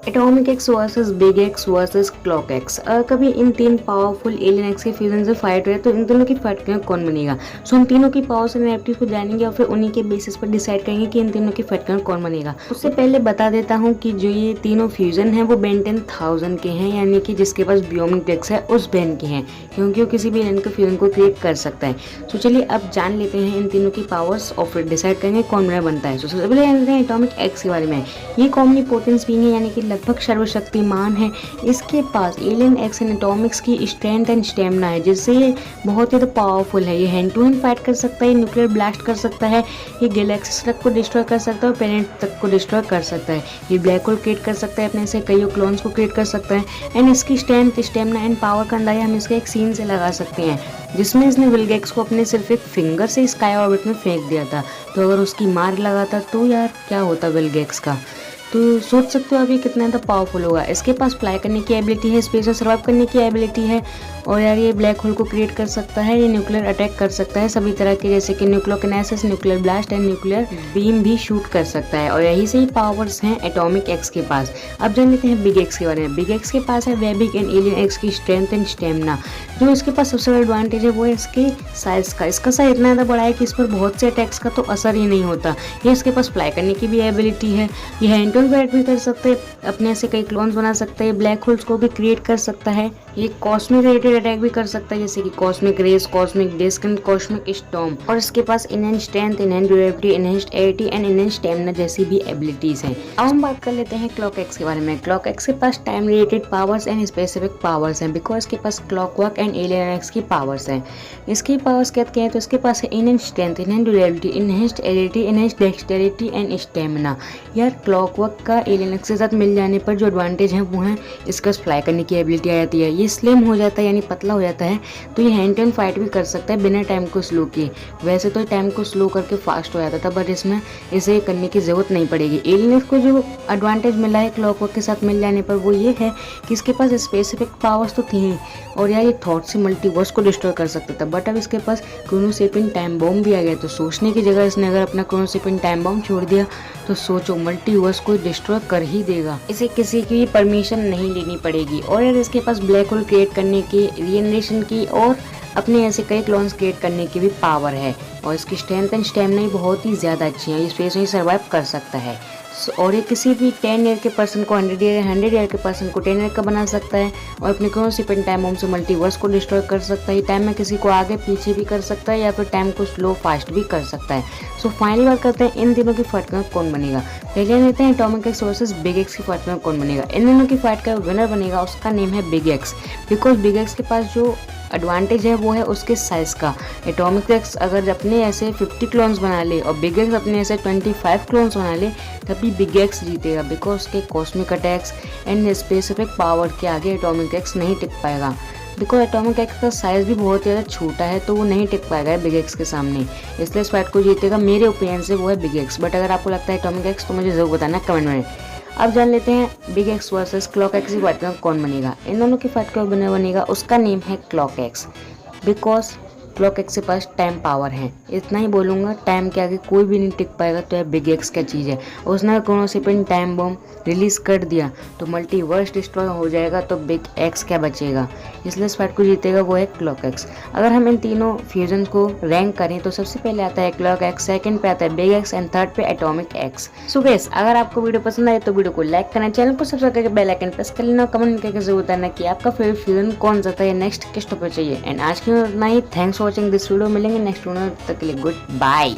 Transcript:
Atomic x versus big x versus clock x. कभी इन तीन powerful alien X के fusion से फाइट हुए तो इन दोनों की फाइट में कौन बनेगा। सो हम तीनों की पावर्स एंड एबिलिटीज को जानेंगे और फिर उन्हीं के बेसिस पर डिसाइड करेंगे कि इन तीनों की फाइट में कौन बनेगा। उससे पहले बता देता हूँ कि जो ये तीनों फ्यूजन है वो बेन 10,000 के हैं, यानी कि जिसके पास बियोमिक एक्स है उस बेन के हैं, क्योंकि वो किसी भी एलियन के फ्यूजन को क्रिएट कर सकता है। तो चलिए अब जान लेते हैं इन तीनों की पावर्स और फिर डिसाइड करेंगे कौन बड़ा बनता है। सबसे पहले जानते हैं एटॉमिक एक्स के बारे में। ये कॉम्निपोटेंस बीइंग है, यानी कि लगभग सर्वशक्तिमान है। इसके पास एलियन एक्स एंड एटॉमिक्स की स्ट्रेंथ एंड स्टेमिना है, जिससे ये बहुत ही पावरफुल है। ये हैंड टू हैंड फाइट कर सकता है, न्यूक्लियर ब्लास्ट कर सकता है, ये गैलेक्सीज तक को डिस्ट्रॉय कर सकता है और प्लैनेट तक को डिस्ट्रॉय कर सकता है। ये ब्लैक होल क्रिएट कर सकता है, अपने से कई क्लोन्स को क्रिएट कर सकता है। एंड इसकी स्ट्रेंथ, स्टेमिना एंड पावर का अंदाजा हम इसके एक सीन से लगा सकते हैं, जिसमें इसने विलगेक्स को अपने सिर्फ एक फिंगर से स्काई ऑर्बिट में फेंक दिया था। तो अगर उसकी मार लगाता तो यार क्या होता विलगेक्स का। तो सोच सकते हो आप ये कितना ज़्यादा पावरफुल होगा। इसके पास फ्लाई करने की एबिलिटी है, स्पेस में सर्वाइव करने की एबिलिटी है, और यार ये ब्लैक होल को क्रिएट कर सकता है, ये न्यूक्लियर अटैक कर सकता है सभी तरह के, जैसे कि nucleokinesis, nuclear blast and nuclear beam भी शूट कर सकता है। और यही से ही पावर्स हैं एटॉमिक एक्स के पास। अब जान लेते हैं बिग एक्स के बारे में। बिग एक्स के पास है वेबिक एंड एलियन एक्स की स्ट्रेंथ एंड स्टेमिना। जो इसके पास सबसे बड़ा एडवांटेज है वो है इसके साइज का। इसका साइज इतना ज़्यादा बड़ा है कि इस पर बहुत से अटैक्स का तो असर ही नहीं होता। ये इसके पास फ्लाई करने की भी एबिलिटी है, ये हैंड टू हैंड भी कर सकते हैं, अपने से कई क्लोन्स बना सकता है, ब्लैक होल्स को भी क्रिएट कर सकता है, ये कॉस्मिक रिलेटेड अटैक भी कर सकता है, जैसे कि cosmic rays, cosmic disk and cosmic storm. और इसके पास enhanced strength, enhanced durability, enhanced एटी एंड इनहेंस स्टेमिना जैसी भी एबिलिटीज हैं। अब हम बात कर लेते हैं क्लॉक एक्स के बारे में। क्लॉक एक्स के पास time related powers and specific powers हैं, बिकॉज इसके पास क्लॉकवर्क एंड एलियन एक्स की पावर्स हैं। इसकी पावर्स क्या हैं तो इसके पास है enhanced strength, enhanced durability, enhanced agility, enhanced dexterity and stamina. यार क्लॉकवर्क का एलियन एक्स के साथ मिल जाने पर जो एडवांटेज है वो है इसका फ्लाई करने की एबिलिटी आ जाती है, ये स्लिम हो जाता है यानी पतला हो जाता है, तो ये हैंड टू हैंड फाइट भी कर सकता है बिना टाइम को स्लो किए। वैसे तो टाइम को स्लो करके फास्ट हो जाता था, बट इसमें इसे करने की जरूरत नहीं पड़ेगी। एलियन को जो एडवांटेज मिला है क्लॉकवर्क के साथ मिल जाने पर वो ये है कि इसके पास स्पेसिफिक पावर्स तो थी ही, और यार ये थॉट से मल्टीवर्स को डिस्ट्रॉय कर सकता था। बट अब इसके पास क्रोनोसेपियन टाइम बॉम्ब भी आ गया, तो सोचने की जगह इसने अगर अपना क्रोनोसेपियन टाइम बॉम्ब छोड़ दिया तो सोचो मल्टीवर्स को डिस्ट्रॉय कर ही देगा। इसे किसी की परमिशन नहीं लेनी पड़ेगी। और यार इसके पास ब्लैक होल क्रिएट करने की, रीजनरेशन की और अपने ऐसे कई क्लोन्स क्रिएट करने की भी पावर है। और इसकी स्ट्रेंथ एंड स्टेमिना बहुत ही ज़्यादा अच्छी है, ये स्पेस में सर्वाइव कर सकता है। और ये किसी भी 10 ईयर के पर्सन को 100 ईयर के पर्सन को 10 ईयर का बना सकता है, और अपने क्रोनोसेपियन टाइम बॉम्ब से मल्टीवर्स को डिस्ट्रॉय कर सकता है। टाइम में किसी को आगे पीछे भी कर सकता है या फिर टाइम को स्लो फास्ट भी कर सकता है। सो फाइनली बात करते हैं इन तीनों की फाइट में कौन बनेगा। पहले लेते हैं atomic x versus big x की फाइट में कौन बनेगा। इन दोनों की फाइट का विनर बनेगा, उसका नेम है big x, because big x के पास जो एडवांटेज है वो है उसके साइज का। एटॉमिक एक्स अगर अपने ऐसे 50 क्लोन्स बना ले और बिग एक्स अपने ऐसे 25 क्लोन्स बना ले तभी बिग एक्स जीतेगा, बिकॉज उसके cosmic attacks and specific power के आगे एटॉमिक एक्स नहीं टिक पाएगा। बिकॉज एटॉमिक एक्स का साइज भी बहुत ज़्यादा छोटा है, तो वो नहीं टिक पाएगा बिग एक्स के सामने, इसलिए इस फाइट को जीतेगा मेरे ओपिनियन से वो है बिग एक्स। बट अगर आपको लगता है एटॉमिक एक्स तो मुझे ज़रूर बताना कमेंट में। अब जान लेते हैं big x versus clock x की फाइट में कौन बनेगा। इन दोनों की फाइट का विनर बनेगा, उसका नेम है clock x, because clock X के पास टाइम पावर है। इतना ही बोलूँगा, टाइम के आगे कोई भी नहीं टिक पाएगा, तो यार बिग एक्स क्या चीज़ है। उसने क्रोनोसेपियन टाइम बॉम्ब रिलीज कर दिया तो मल्टीवर्स डिस्ट्रॉय हो जाएगा, तो बिग एक्स क्या बचेगा। इसलिए इस फाइट को जीतेगा वो है क्लॉक एक्स। अगर हम इन तीनों फ्यूजन को रैंक करें तो सबसे पहले आता है क्लॉक एक्स, सेकंड पे आता है बिग एक्स एंड थर्ड पे एटॉमिक एक्स। सो गाइस, अगर आपको वीडियो पसंद आए तो वीडियो को लाइक करना, चैनल को सब्सक्राइब करके बेल आइकन प्रेस कर लेना, कमेंट करके जरूर बताना कि आपका फेवरेट फ्यूजन कौन सा था या नेक्स्ट किस टॉपिक चाहिए। एंड आज की इतना ही, thanks for watching this video. मिलेंगे नेक्स्ट वीडियो, तब तक के लिए गुड बाय।